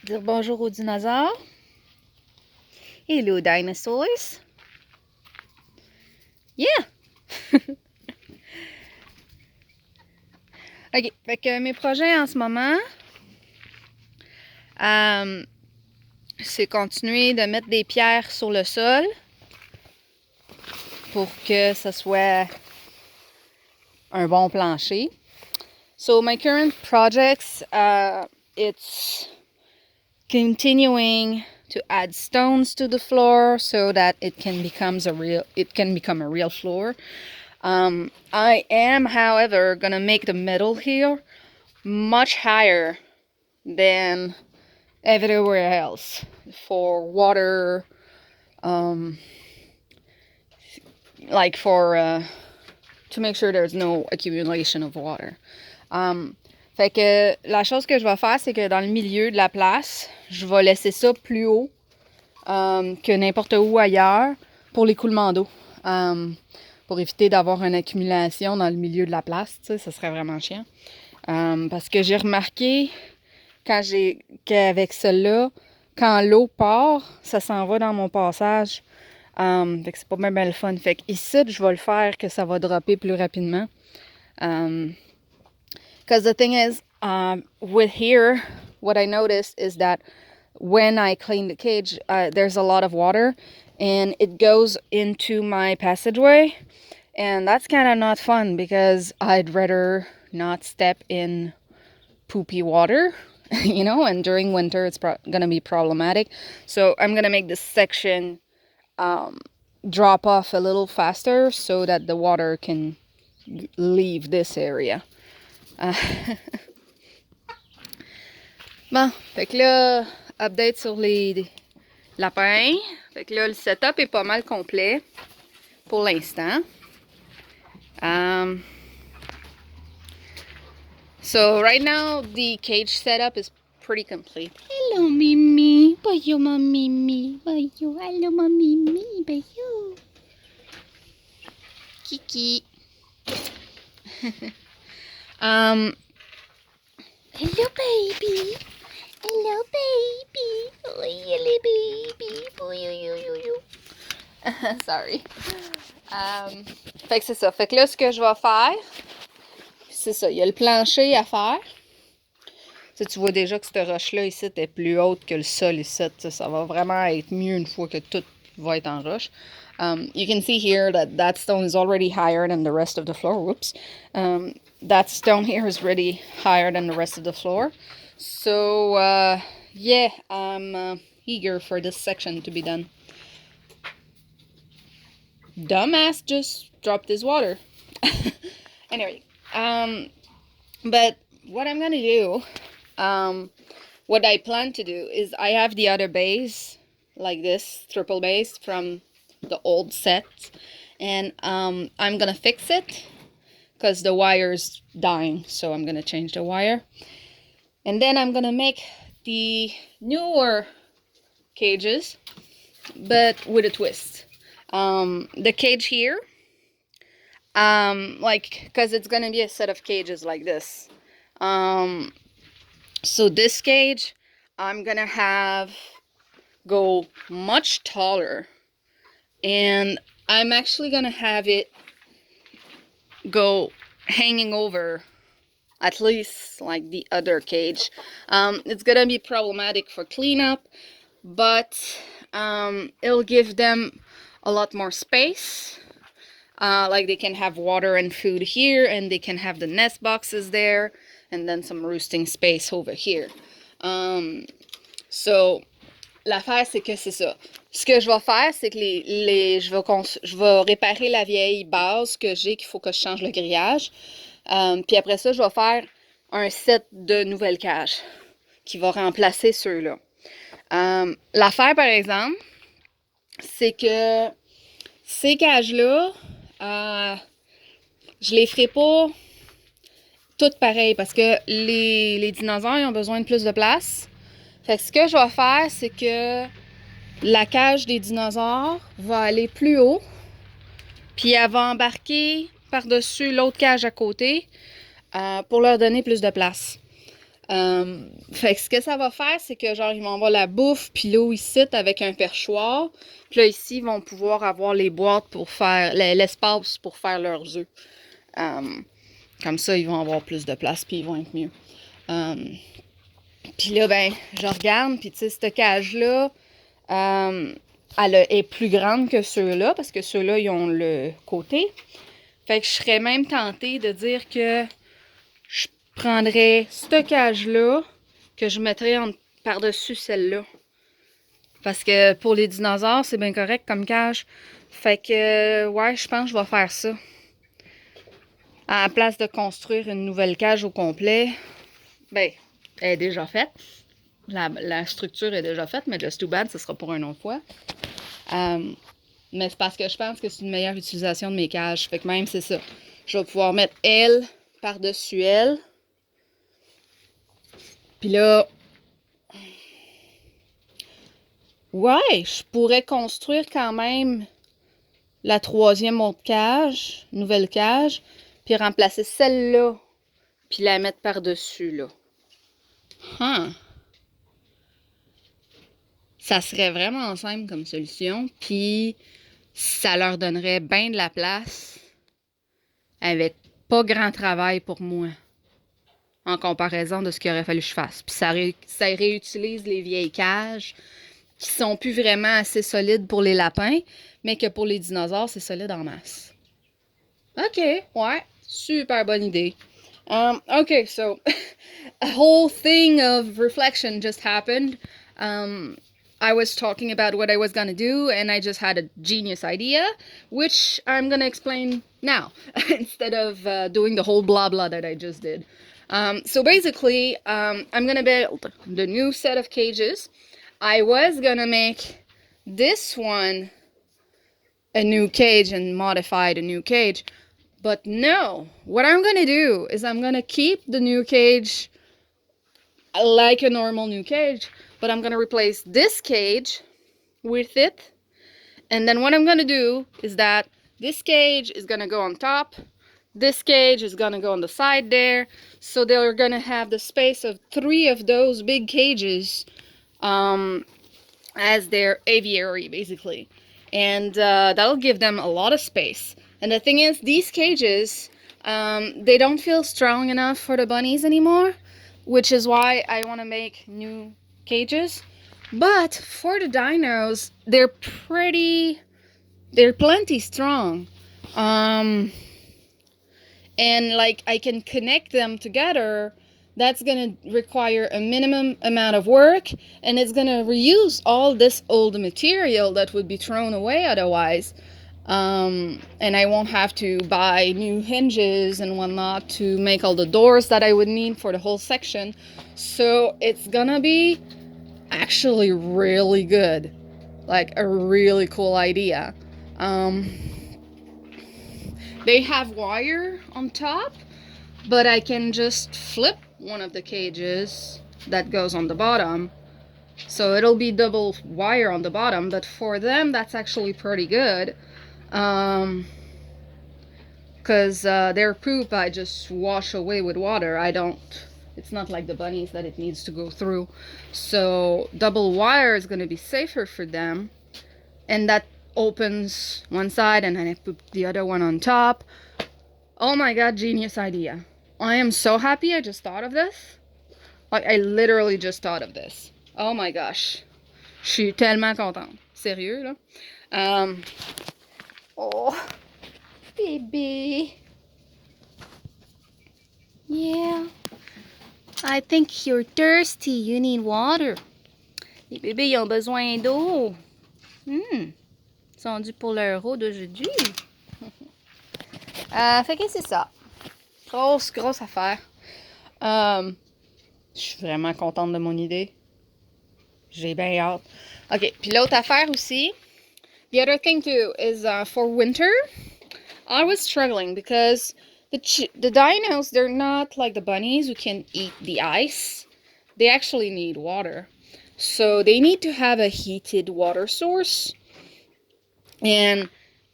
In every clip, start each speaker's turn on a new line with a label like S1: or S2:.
S1: Dire bonjour aux dinosaures. Hello dinosaurs. Yeah! Ok, fait que mes projets en ce moment, c'est continuer de mettre des pierres sur le sol pour que ça soit un bon plancher. So my current projects, it's continuing to add stones to the floor so that it can become a real floor. I am, however, gonna make the metal here much higher than everywhere else for water, like for to make sure there's no accumulation of water. Fait que la chose que je vais faire, c'est que dans le milieu de la place, je vais laisser ça plus haut que n'importe où ailleurs pour l'écoulement d'eau. Pour éviter d'avoir une accumulation dans le milieu de la place, tu sais, ça serait vraiment chiant. Parce que j'ai remarqué qu'avec celle-là, quand l'eau part, ça s'en va dans mon passage. Fait que c'est pas bien le fun. Fait que ici, je vais le faire que ça va dropper plus rapidement. Because the thing is, with here, what I noticed is that when I clean the cage, there's a lot of water and it goes into my passageway. And that's kind of not fun because I'd rather not step in poopy water, you know, and during winter it's gonna be problematic. So I'm gonna make this section drop off a little faster so that the water can leave this area. Bon, fait que là, update sur les lapins. Fait que là, le setup est pas mal complet pour l'instant. So right now the cage setup is pretty complete. Hello, Mimi. Bayo, ma Mimi. Bayo, hello, ma Mimi. Bayo. Kiki. Hello, baby. Hello, baby. Oh, hello, baby. Sorry. Fait que c'est ça. Fait que là, ce que je vais faire, c'est ça. Il y a le plancher à faire. Tu vois déjà que cette roche-là ici est plus haute que le sol ici. Ça va vraiment être mieux une fois que tout va être en roche. You can see here that stone is already higher than the rest of the floor. Whoops. That stone here is really higher than the rest of the floor. So, yeah, I'm eager for this section to be done. Dumbass just dropped his water. Anyway, but what I'm gonna do, what I plan to do is I have the other base, like this, triple base from the old set, and I'm gonna fix it because the wire's dying, so I'm gonna change the wire. And then I'm gonna make the newer cages, but with a twist. The cage here, like, because it's gonna be a set of cages like this. So this cage, I'm gonna have go much taller, and I'm actually gonna have it go hanging over at least like the other cage. It's gonna be problematic for cleanup, but it'll give them a lot more space. Like they can have water and food here, and they can have the nest boxes there, and then some roosting space over here. So l'affaire, c'est que c'est ça. Ce que je vais faire, c'est que je vais réparer la vieille base que j'ai, qu'il faut que je change le grillage. Puis après ça, je vais faire un set de nouvelles cages qui va remplacer ceux-là. L'affaire, par exemple, c'est que ces cages-là, je les ferai pas toutes pareilles parce que les dinosaures ils ont besoin de plus de place. Fait que ce que je vais faire, c'est que la cage des dinosaures va aller plus haut, puis elle va embarquer par-dessus l'autre cage à côté pour leur donner plus de place. Fait que ce que ça va faire, c'est que genre, ils vont avoir la bouffe, puis l'eau ici avec un perchoir. Puis là, ici, ils vont pouvoir avoir les boîtes pour faire, l'espace pour faire leurs œufs. Comme ça, ils vont avoir plus de place, puis ils vont être mieux. Puis là, ben, je regarde, puis tu sais, cette cage-là, elle est plus grande que ceux-là, parce que ceux-là, ils ont le côté. Fait que je serais même tentée de dire que je prendrais cette cage-là, que je mettrais par-dessus celle-là. Parce que pour les dinosaures, c'est bien correct comme cage. Fait que, ouais, je pense que je vais faire ça. À la place de construire une nouvelle cage au complet, ben, elle est déjà faite. La structure est déjà faite, mais just too bad, ce sera pour une autre fois. Mais c'est parce que je pense que c'est une meilleure utilisation de mes cages. Fait que même, c'est ça. Je vais pouvoir mettre elle par-dessus elle. Puis là, ouais, je pourrais construire quand même la troisième autre cage, nouvelle cage, puis remplacer celle-là, puis la mettre par-dessus, là. Ça serait vraiment simple comme solution, puis ça leur donnerait bien de la place avec pas grand travail pour moi en comparaison de ce qu'il aurait fallu que je fasse. Puis ça réutilise les vieilles cages qui sont plus vraiment assez solides pour les lapins, mais que pour les dinosaures, c'est solide en masse. OK, ouais, super bonne idée. Okay, so a whole thing of reflection just happened. I was talking about what I was gonna do, and I just had a genius idea, which I'm gonna explain now instead of doing the whole blah blah that I just did. So basically, I'm gonna build the new set of cages. I was gonna make this one a new cage and modify the new cage, but no. What I'm gonna do is I'm gonna keep the new cage like a normal new cage, but I'm gonna replace this cage with it. And then what I'm gonna do is that this cage is gonna go on top, this cage is gonna go on the side there, so they're gonna have the space of 3 of those big cages as their aviary, basically. And that'll give them a lot of space. And the thing is, these cages, they don't feel strong enough for the bunnies anymore, which is why I want to make new cages. But for the dinos, they're plenty strong. And like I can connect them together. That's gonna require a minimum amount of work, and it's gonna reuse all this old material that would be thrown away otherwise. And I won't have to buy new hinges and whatnot to make all the doors that I would need for the whole section. So it's gonna be actually really good. Like a really cool idea. They have wire on top, but I can just flip one of the cages that goes on the bottom. So it'll be double wire on the bottom, but for them, that's actually pretty good. Because their poop I just wash away with water. It's not like the bunnies that it needs to go through. So double wire is going to be safer for them. And that opens one side and then I put the other one on top. Oh my god, genius idea. I am so happy I just thought of this. Like, I literally just thought of this. Oh my gosh. Je suis tellement contente. Sérieux, là. Oh, baby. Yeah. I think you're thirsty. You need water. Les bébés, ils ont besoin d'eau. Ils sont dus pour leur eau d'aujourd'hui. Fait que c'est ça. Grosse affaire. Je suis vraiment contente de mon idée. J'ai bien hâte. OK, puis l'autre affaire aussi. The other thing too is for winter, I was struggling because the dinos, they're not like the bunnies who can eat the ice. They actually need water. So they need to have a heated water source. And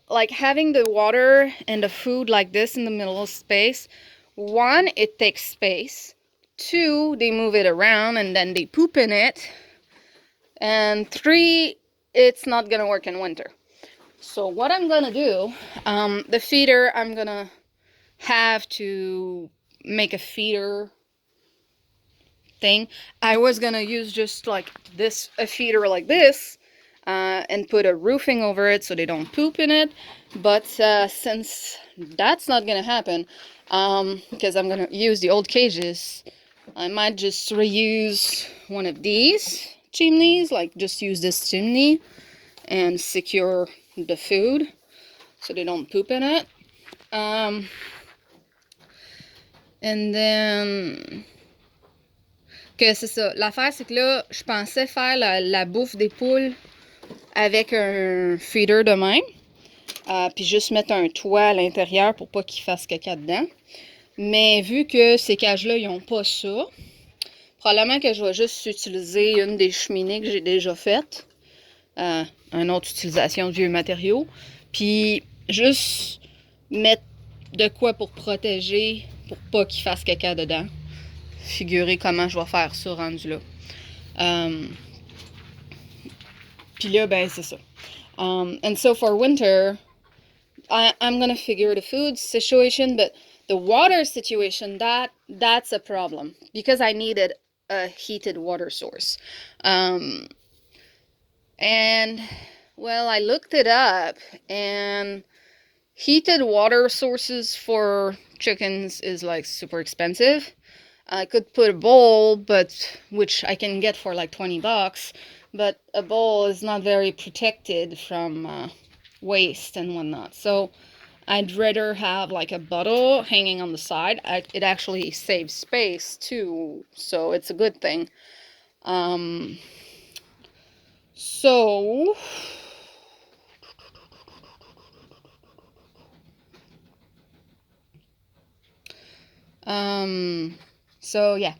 S1: like having the water and the food like this in the middle of space, one, it takes space. 2, they move it around and then they poop in it. And 3, it's not gonna work in winter. So what I'm gonna do, the feeder, I'm gonna have to make a feeder thing. I was gonna use just like this, a feeder like this, and put a roofing over it so they don't poop in it. But since that's not gonna happen, because I'm gonna use the old cages, I might just reuse one of these chimneys, like just use this chimney and secure the food so they don't poop in it. And then, que c'est ça. L'affaire, c'est que là, je pensais faire la bouffe des poules avec un feeder de même. Puis juste mettre un toit à l'intérieur pour pas qu'ils fassent caca dedans. Mais vu que ces cages-là, ils n'ont pas ça, probablement que je vais juste utiliser une des cheminées que j'ai déjà faites. Une autre utilisation de vieux matériaux. Puis juste mettre de quoi pour protéger, pour pas qu'ils fassent caca dedans. Figurez comment je vais faire ça rendu là. Puis là, ben c'est ça. And so for winter, I'm gonna figure the food situation, but the water situation, that's a problem because I needed a heated water source. And well, I looked it up, and heated water sources for chickens is like super expensive. I could put a bowl, which I can get for like $20, but a bowl is not very protected from waste and whatnot. So I'd rather have like a bottle hanging on the side. It actually saves space too, so it's a good thing. So yeah.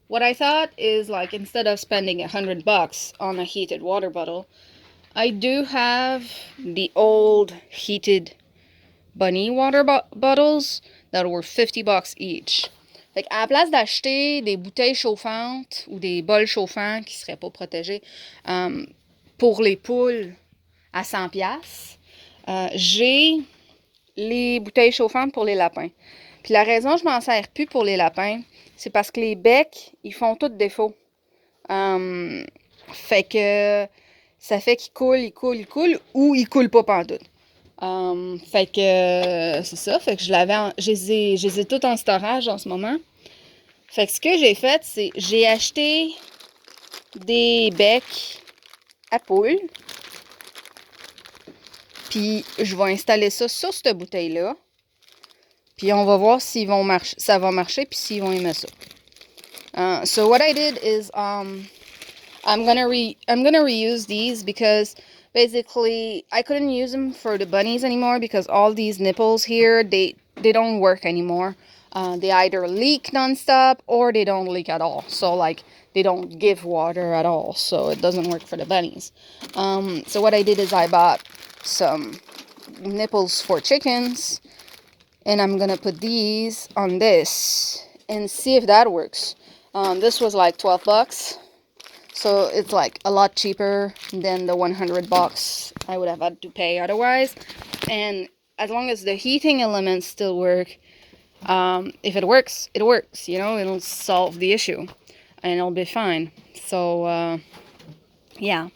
S1: What I thought is, like, instead of spending $100 on a heated water bottle, I do have the old heated bunny water bottles that were $50 each. Fait qu'à la place d'acheter des bouteilles chauffantes ou des bols chauffants qui seraient pas protégés pour les poules à 100$, j'ai les bouteilles chauffantes pour les lapins. Puis la raison je m'en sers plus pour les lapins, c'est parce que les becs, ils font tout défaut. Fait que ça fait qu'ils coulent ou ils coulent pas pantoute. Fait que c'est ça. Fait que je les ai toutes en storage en ce moment. Fait que ce que j'ai fait, c'est j'ai acheté des becs à poules. Puis je vais installer ça sur cette bouteille-là. Puis on va voir s'ils vont marcher, ça va marcher, puis s'ils vont aimer ça. So what I did is I'm gonna reuse these because basically I couldn't use them for the bunnies anymore because all these nipples here, they don't work anymore. They either leak nonstop or they don't leak at all. So like they don't give water at all. So it doesn't work for the bunnies. So what I did is I bought some nipples for chickens, and I'm gonna put these on this and see if that works. This was like $12. So it's like a lot cheaper than the $100 I would have had to pay otherwise. And as long as the heating elements still work, if it works, it works. You know, it'll solve the issue and it'll be fine. So yeah.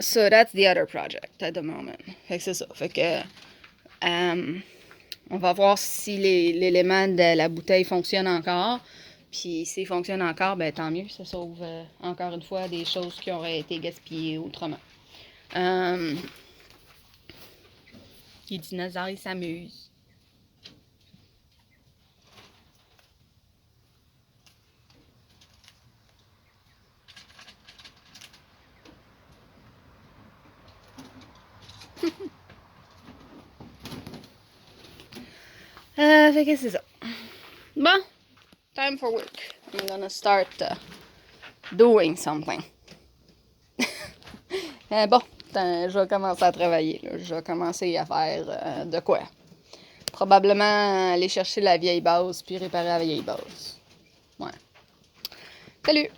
S1: So that's the other project at the moment. Fait que c'est ça. Fait que on va voir si l'élément de la bouteille fonctionne encore. Puis s'il fonctionne encore, ben tant mieux. Ça sauve encore une fois des choses qui auraient été gaspillées autrement. Les dinosaures, ils s'amusent. Fait que c'est ça. Bon, time for work. I'm gonna start doing something. Bon, je vais commencer à travailler. Là. Je vais commencer à faire de quoi. Probablement aller chercher la vieille base puis réparer la vieille base. Ouais. Salut!